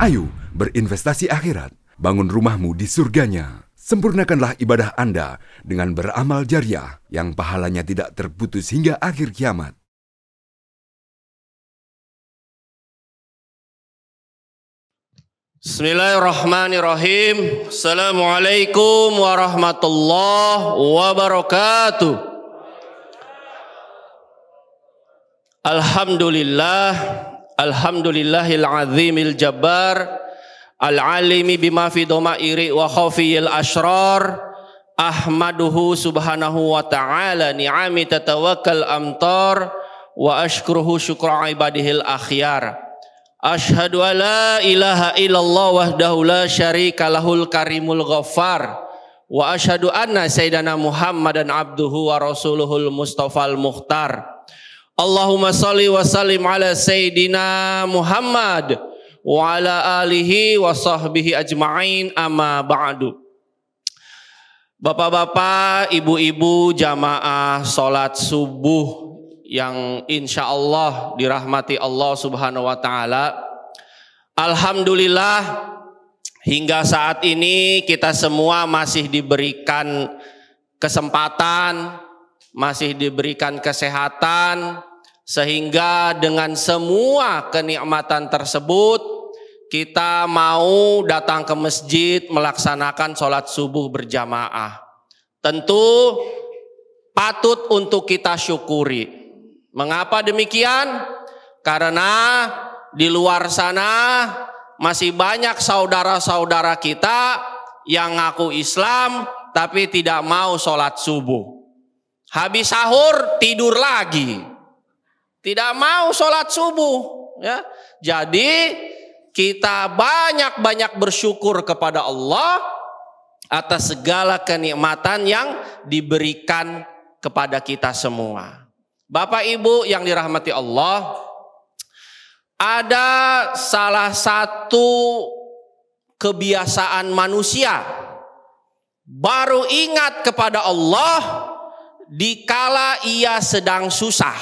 Ayo berinvestasi akhirat, bangun rumahmu di surganya. Sempurnakanlah ibadah Anda dengan beramal jariah yang pahalanya tidak terputus hingga akhir kiamat. Bismillahirrahmanirrahim. Assalamualaikum warahmatullahi wabarakatuh. Alhamdulillahil azimil jabbar, al-alimi bima fi domairi wa khafiyil ashrar. Ahmaduhu subhanahu wa ta'ala ni'ami tatawakkal amtar, wa ashkuruhu syukra ibadihil akhyar. Ashhadu an la ilaha illallah wahdahu la syarika lahul karimul ghaffar, wa ashhadu anna sayyidana Muhammadan abduhu wa rasuluhul mustafal mukhtar. Allahumma salli wa sallim ala sayyidina Muhammad wa ala alihi wa sahbihi ajma'in, amma ba'du. Bapak-bapak, ibu-ibu, jamaah salat subuh yang insya Allah dirahmati Allah subhanahu wa ta'ala. Alhamdulillah, hingga saat ini kita semua masih diberikan kesempatan, masih diberikan kesehatan, sehingga dengan semua kenikmatan tersebut kita mau datang ke masjid melaksanakan sholat subuh berjamaah. Tentu patut untuk kita syukuri. Mengapa demikian? Karena di luar sana masih banyak saudara-saudara kita yang ngaku Islam tapi tidak mau sholat subuh. Habis sahur tidur lagi, tidak mau sholat subuh. Ya, jadi kita banyak-banyak bersyukur kepada Allah atas segala kenikmatan yang diberikan kepada kita semua. Bapak Ibu yang dirahmati Allah, ada salah satu kebiasaan manusia baru ingat kepada Allah dikala ia sedang susah.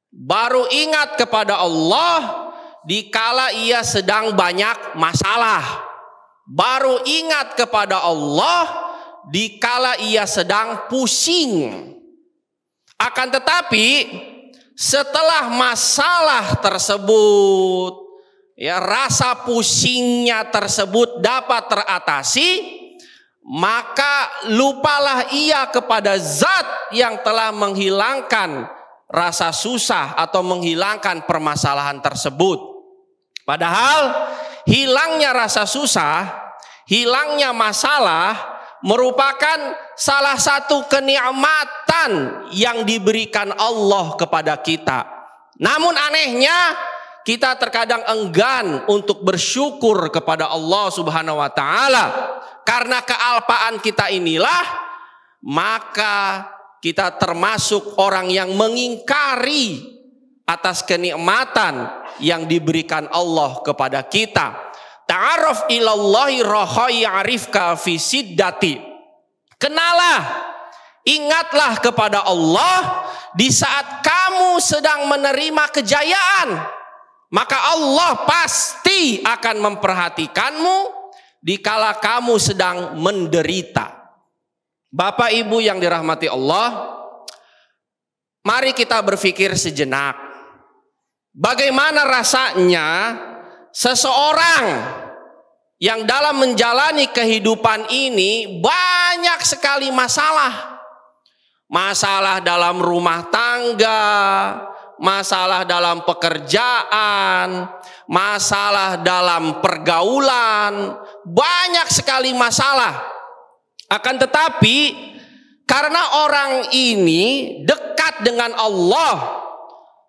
Baru ingat kepada Allah dikala ia sedang banyak masalah. Baru ingat kepada Allah dikala ia sedang pusing. Akan tetapi setelah masalah tersebut, ya, rasa pusingnya tersebut dapat teratasi, maka lupalah ia kepada zat yang telah menghilangkan rasa susah atau menghilangkan permasalahan tersebut. Padahal hilangnya rasa susah, hilangnya masalah merupakan salah satu kenikmatan yang diberikan Allah kepada kita. Namun anehnya kita terkadang enggan untuk bersyukur kepada Allah subhanahu wa ta'ala. Karena kealpaan kita inilah, maka kita termasuk orang yang mengingkari atas kenikmatan yang diberikan Allah kepada kita. Ta'aruf ilallahi rakhai arifka fi siddati. Kenalah, ingatlah kepada Allah di saat kamu sedang menerima kejayaan. Maka Allah pasti akan memperhatikanmu dikala kamu sedang menderita. Bapak Ibu yang dirahmati Allah, mari kita berpikir sejenak. Bagaimana rasanya seseorang yang dalam menjalani kehidupan ini banyak sekali masalah. Masalah dalam rumah tangga, masalah dalam pekerjaan, masalah dalam pergaulan, banyak sekali masalah. Akan tetapi karena orang ini dekat dengan Allah,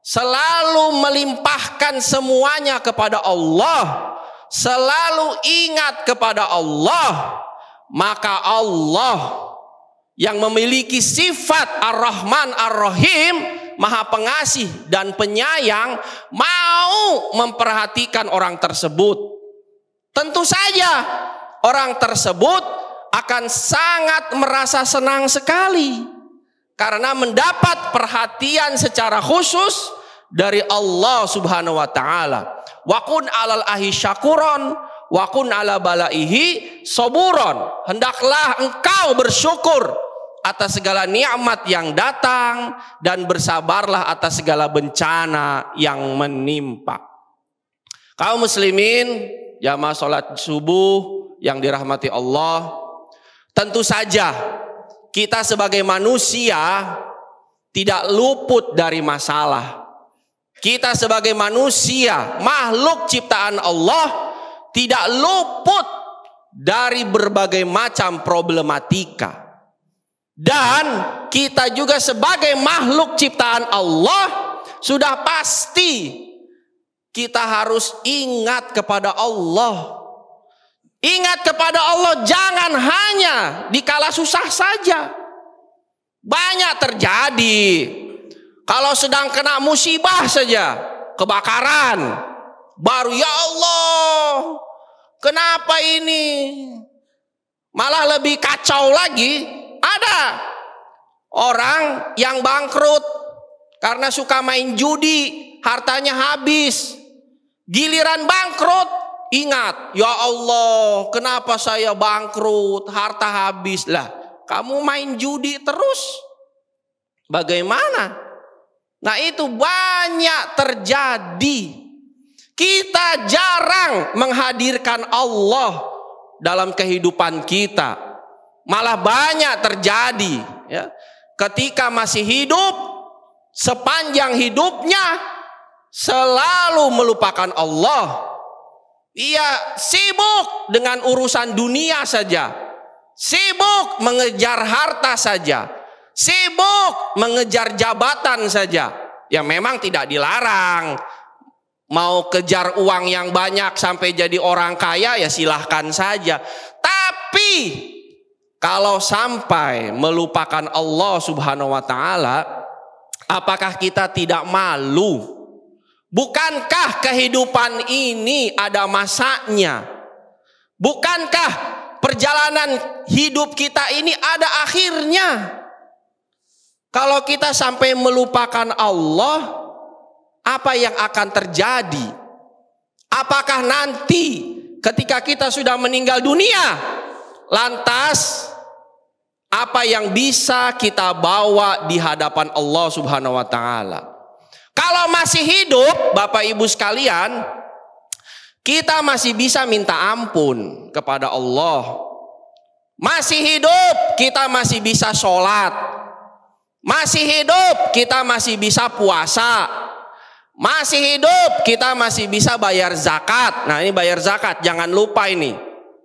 selalu melimpahkan semuanya kepada Allah, selalu ingat kepada Allah, maka Allah yang memiliki sifat Ar-Rahman Ar-Rahim, Maha Pengasih dan Penyayang, mau memperhatikan orang tersebut. Tentu saja orang tersebut akan sangat merasa senang sekali karena mendapat perhatian secara khusus dari Allah Subhanahu wa taala. Wa kun alal ahi syakuron, wa kun ala balaihi soburon. Hendaklah engkau bersyukur atas segala nikmat yang datang dan bersabarlah atas segala bencana yang menimpa. Kaum muslimin, jamaah salat subuh yang dirahmati Allah, tentu saja kita sebagai manusia tidak luput dari masalah. Kita sebagai manusia, makhluk ciptaan Allah, tidak luput dari berbagai macam problematika. Dan kita juga sebagai makhluk ciptaan Allah, sudah pasti kita harus ingat kepada Allah. Ingat kepada Allah jangan hanya dikala susah saja. Banyak terjadi. Kalau sedang kena musibah saja, kebakaran, baru ya Allah, kenapa ini? Malah lebih kacau lagi, ada orang yang bangkrut karena suka main judi, hartanya habis. Giliran bangkrut, ingat, ya Allah, kenapa saya bangkrut, harta habis. Lah, kamu main judi terus, bagaimana? Nah, itu banyak terjadi. Kita jarang menghadirkan Allah dalam kehidupan kita. Malah banyak terjadi ya. Ketika masih hidup, sepanjang hidupnya selalu melupakan Allah. Ia sibuk dengan urusan dunia saja, sibuk mengejar harta saja, sibuk mengejar jabatan saja. Ya memang tidak dilarang. Mau kejar uang yang banyak sampai jadi orang kaya ya silahkan saja. Tapi kalau sampai melupakan Allah Subhanahu wa taala, apakah kita tidak malu? Bukankah kehidupan ini ada masanya? Bukankah perjalanan hidup kita ini ada akhirnya? Kalau kita sampai melupakan Allah, apa yang akan terjadi? Apakah nanti ketika kita sudah meninggal dunia, lantas apa yang bisa kita bawa di hadapan Allah Subhanahu wa taala? Kalau masih hidup, Bapak Ibu sekalian, kita masih bisa minta ampun kepada Allah. Masih hidup, kita masih bisa sholat. Masih hidup, kita masih bisa puasa. Masih hidup, kita masih bisa bayar zakat. Nah, ini bayar zakat, jangan lupa ini.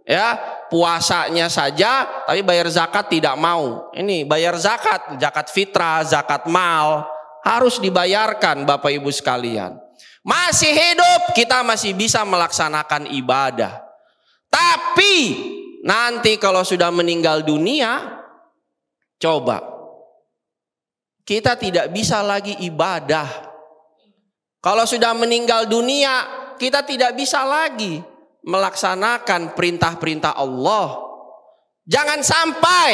Ya, puasanya saja, tapi bayar zakat tidak mau. Ini bayar zakat, zakat fitrah, zakat mal, harus dibayarkan Bapak Ibu sekalian. Masih hidup, kita masih bisa melaksanakan ibadah. Tapi nanti kalau sudah meninggal dunia, coba kita tidak bisa lagi ibadah. Kalau sudah meninggal dunia, kita tidak bisa lagi melaksanakan perintah-perintah Allah. Jangan sampai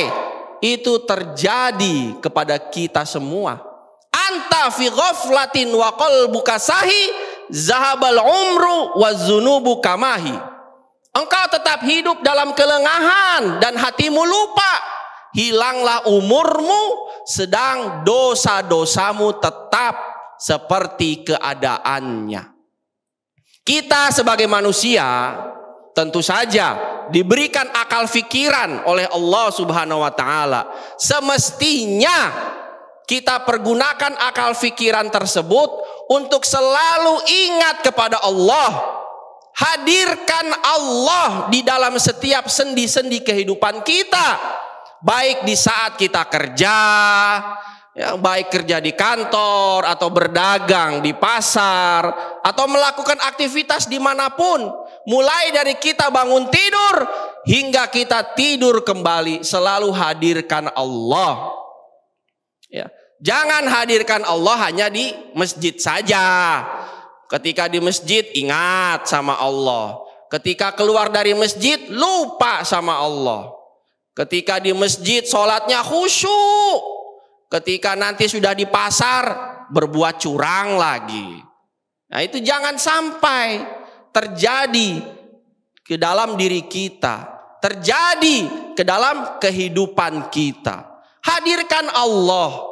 itu terjadi kepada kita semua. Anta fi ghaflatin wa qalbuka sahi, zahabal umru wa zunubu kamahi. Engkau tetap hidup dalam kelengahan dan hatimu lupa. Hilanglah umurmu, sedang dosa-dosamu tetap seperti keadaannya. Kita sebagai manusia tentu saja diberikan akal fikiran oleh Allah Subhanahu wa taala. Semestinya kita pergunakan akal fikiran tersebut untuk selalu ingat kepada Allah. Hadirkan Allah di dalam setiap sendi-sendi kehidupan kita. Baik di saat kita kerja, ya, baik kerja di kantor atau berdagang di pasar atau melakukan aktivitas dimanapun, mulai dari kita bangun tidur hingga kita tidur kembali, selalu hadirkan Allah. Ya, jangan hadirkan Allah hanya di masjid saja. Ketika di masjid ingat sama Allah, ketika keluar dari masjid lupa sama Allah, ketika di masjid sholatnya khusyuk, ketika nanti sudah di pasar berbuat curang lagi. Nah, itu jangan sampai. terjadi ke dalam diri kita, terjadi ke dalam kehidupan kita. Hadirkan Allah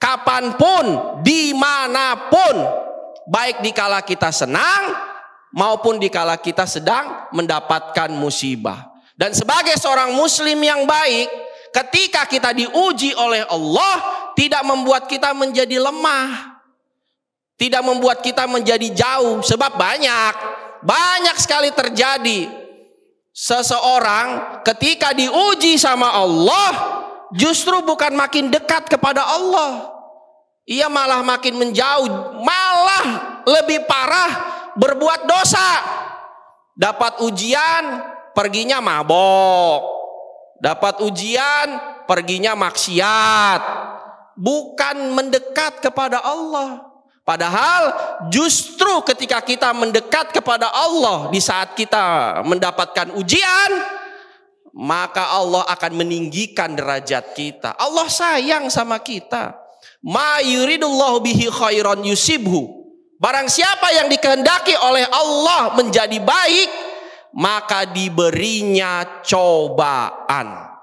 kapanpun, dimanapun, baik dikala kita senang maupun dikala kita sedang mendapatkan musibah. Dan sebagai seorang muslim yang baik, ketika kita diuji oleh Allah, tidak membuat kita menjadi lemah, tidak membuat kita menjadi jauh. Sebab banyak sekali terjadi seseorang ketika diuji sama Allah, justru bukan makin dekat kepada Allah, ia malah makin menjauh, malah lebih parah, berbuat dosa. Dapat ujian, perginya mabok. Dapat ujian, perginya maksiat. Bukan mendekat kepada Allah. Padahal justru ketika kita mendekat kepada Allah, di saat kita mendapatkan ujian, maka Allah akan meninggikan derajat kita. Allah sayang sama kita. Ma yuridullahu bihi khairan yusibhu. Barang siapa yang dikehendaki oleh Allah menjadi baik, maka diberinya cobaan.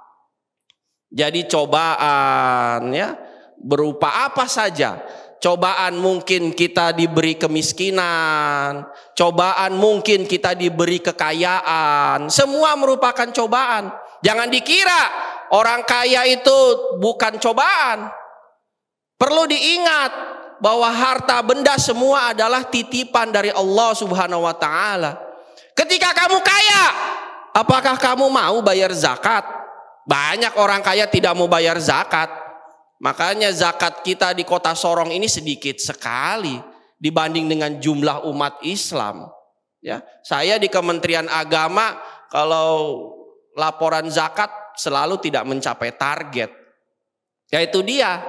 Jadi cobaan ya berupa apa saja. Cobaan mungkin kita diberi kemiskinan, cobaan mungkin kita diberi kekayaan. Semua merupakan cobaan. Jangan dikira orang kaya itu bukan cobaan. Perlu diingat bahwa harta benda semua adalah titipan dari Allah Subhanahu wa taala. Ketika kamu kaya, apakah kamu mau bayar zakat? Banyak orang kaya tidak mau bayar zakat. Makanya zakat kita di kota Sorong ini sedikit sekali dibanding dengan jumlah umat Islam. Ya, saya di Kementerian Agama kalau laporan zakat selalu tidak mencapai target. Yaitu dia,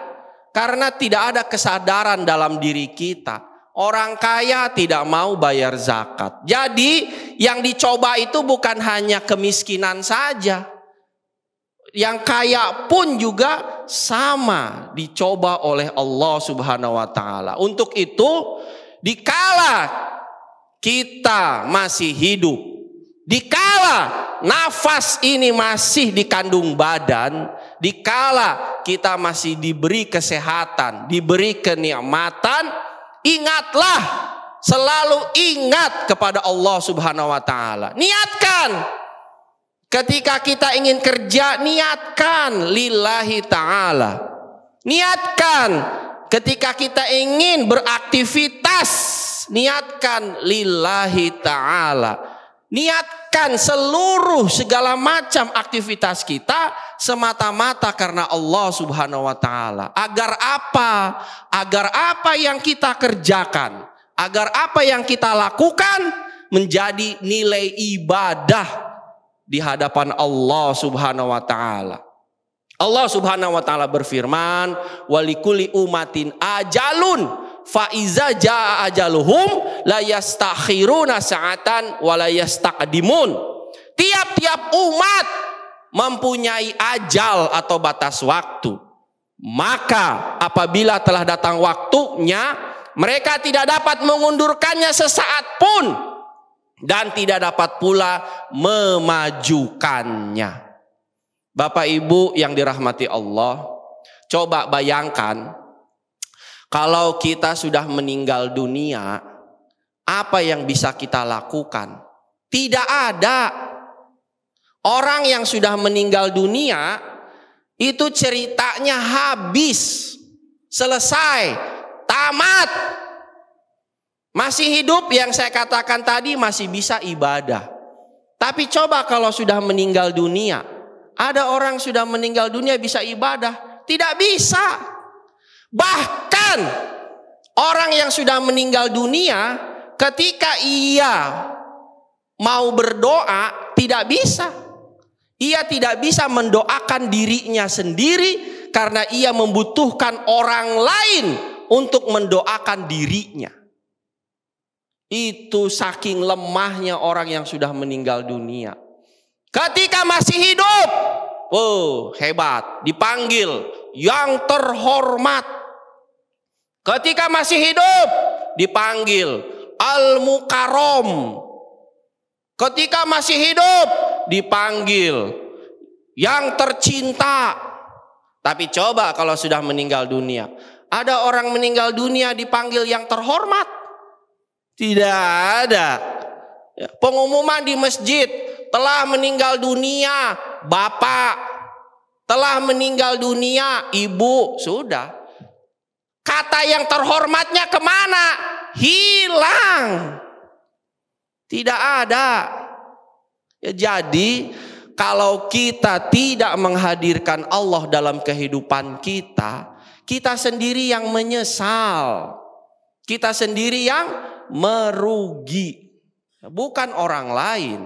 karena tidak ada kesadaran dalam diri kita. Orang kaya tidak mau bayar zakat. Jadi yang dicoba itu bukan hanya kemiskinan saja. Yang kaya pun juga sama dicoba oleh Allah Subhanahu wa taala. Untuk itu, dikala kita masih hidup, dikala nafas ini masih dikandung badan, dikala kita masih diberi kesehatan, diberi kenikmatan, ingatlah, selalu ingat kepada Allah Subhanahu wa taala. Niatkan. Ketika kita ingin kerja, niatkan lillahi ta'ala. Niatkan ketika kita ingin beraktivitas, niatkan lillahi ta'ala. Niatkan seluruh segala macam aktivitas kita semata-mata karena Allah Subhanahu wa taala. Agar apa? Agar apa yang kita kerjakan, agar apa yang kita lakukan menjadi nilai ibadah di hadapan Allah Subhanahu wa taala. Allah Subhanahu wa taala berfirman, "Walikuli umatin ajalun fa iza jaa ajaluhum la yastakhiruna sa'atan wa la yastaqdimun." Tiap-tiap umat mempunyai ajal atau batas waktu. Maka apabila telah datang waktunya, mereka tidak dapat mengundurkannya sesaat pun dan tidak dapat pula memajukannya. Bapak Ibu yang dirahmati Allah, coba bayangkan kalau kita sudah meninggal dunia, apa yang bisa kita lakukan? Tidak ada. Orang yang sudah meninggal dunia itu ceritanya habis, selesai, tamat. Masih hidup yang saya katakan tadi masih bisa ibadah. Tapi coba kalau sudah meninggal dunia. Ada orang sudah meninggal dunia bisa ibadah? Tidak bisa. Bahkan orang yang sudah meninggal dunia ketika ia mau berdoa tidak bisa. Ia tidak bisa mendoakan dirinya sendiri karena ia membutuhkan orang lain untuk mendoakan dirinya. Itu saking lemahnya orang yang sudah meninggal dunia. Ketika masih hidup, oh hebat, dipanggil yang terhormat. Ketika masih hidup, dipanggil al-mukarram, Ketika masih hidup dipanggil yang tercinta. Tapi coba kalau sudah meninggal dunia. Ada orang meninggal dunia dipanggil yang terhormat? Tidak ada. Pengumuman di masjid, telah meninggal dunia bapak, telah meninggal dunia ibu, sudah. Kata yang terhormatnya kemana? Hilang. Tidak ada. Ya, jadi kalau kita tidak menghadirkan Allah dalam kehidupan kita, kita sendiri yang menyesal. Kita sendiri yang merugi, bukan orang lain.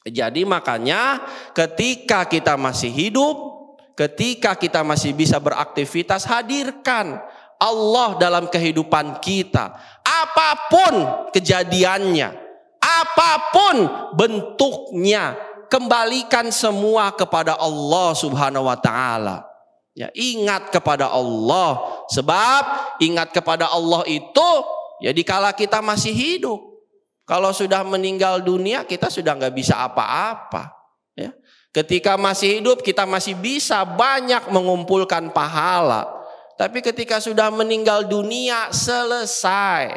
Jadi makanya ketika kita masih hidup, ketika kita masih bisa beraktivitas, hadirkan Allah dalam kehidupan kita. Apapun kejadiannya, apapun bentuknya, kembalikan semua kepada Allah Subhanahu wa taala. Ya, ingat kepada Allah, sebab ingat kepada Allah itu ya dikala kita masih hidup. Kalau sudah meninggal dunia kita sudah nggak bisa apa-apa. Ya. Ketika masih hidup kita masih bisa banyak mengumpulkan pahala. Tapi ketika sudah meninggal dunia selesai,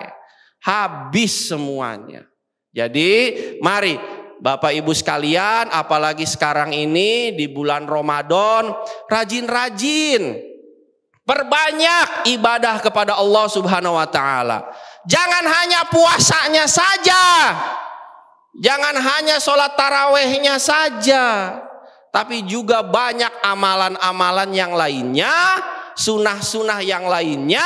habis semuanya. Jadi mari Bapak Ibu sekalian, apalagi sekarang ini di bulan Ramadan, rajin-rajin perbanyak ibadah kepada Allah Subhanahu wa taala. Jangan hanya puasanya saja. Jangan hanya sholat tarawehnya saja. Tapi juga banyak amalan-amalan yang lainnya, sunah-sunah yang lainnya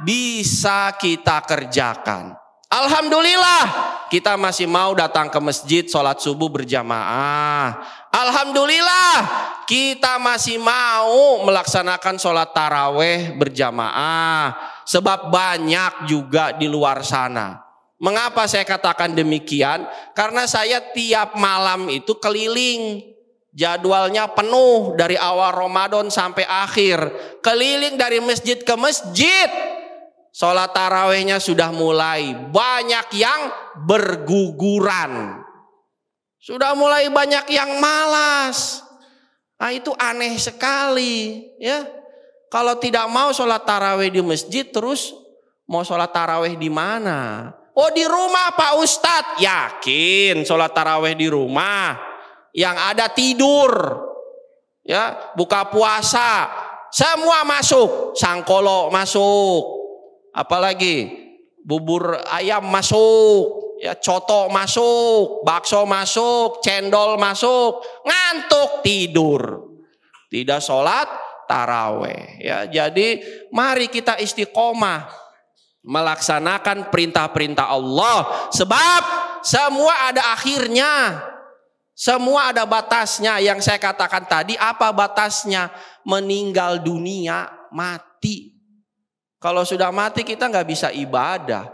bisa kita kerjakan. Alhamdulillah kita masih mau datang ke masjid sholat subuh berjamaah. Alhamdulillah kita masih mau melaksanakan sholat taraweh berjamaah. Sebab banyak juga di luar sana. Mengapa saya katakan demikian? Karena saya tiap malam itu keliling. Jadwalnya penuh dari awal Ramadan sampai akhir. Keliling dari masjid ke masjid. Sholat tarawehnya sudah mulai. Banyak yang berguguran. Sudah mulai banyak yang malas. Nah, itu aneh sekali. Ya, kalau tidak mau sholat taraweh di masjid, terus mau sholat taraweh di mana? Oh, di rumah Pak Ustadz. Yakin sholat taraweh di rumah. Yang ada tidur. Ya, buka puasa. Semua masuk. Sangkolo masuk. Apalagi bubur ayam masuk, ya coto masuk, bakso masuk, cendol masuk, ngantuk tidur, tidak sholat taraweh. Ya, jadi mari kita istiqomah melaksanakan perintah-perintah Allah, sebab semua ada akhirnya, semua ada batasnya. Yang saya katakan tadi, apa batasnya? Meninggal dunia, mati. Kalau sudah mati kita nggak bisa ibadah.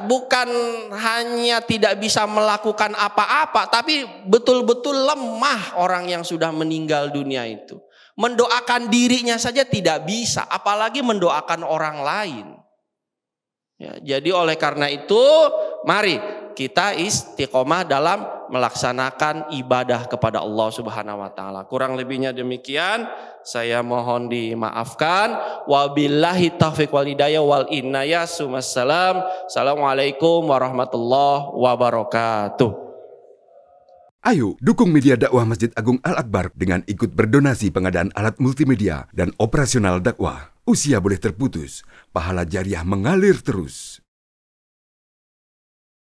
Bukan hanya tidak bisa melakukan apa-apa, tapi betul-betul lemah orang yang sudah meninggal dunia itu. Mendoakan dirinya saja tidak bisa, apalagi mendoakan orang lain. Ya, jadi oleh karena itu, mari kita istiqomah dalam melaksanakan ibadah kepada Allah Subhanahu wa taala. Kurang lebihnya demikian, saya mohon dimaafkan. Wabillahi taufiq wal hidayah wal inayah. Sumassalam. Assalamualaikum warahmatullahi wabarakatuh. Ayo dukung media dakwah Masjid Agung Al-Akbar dengan ikut berdonasi pengadaan alat multimedia dan operasional dakwah. Usia boleh terputus, pahala jariah mengalir terus.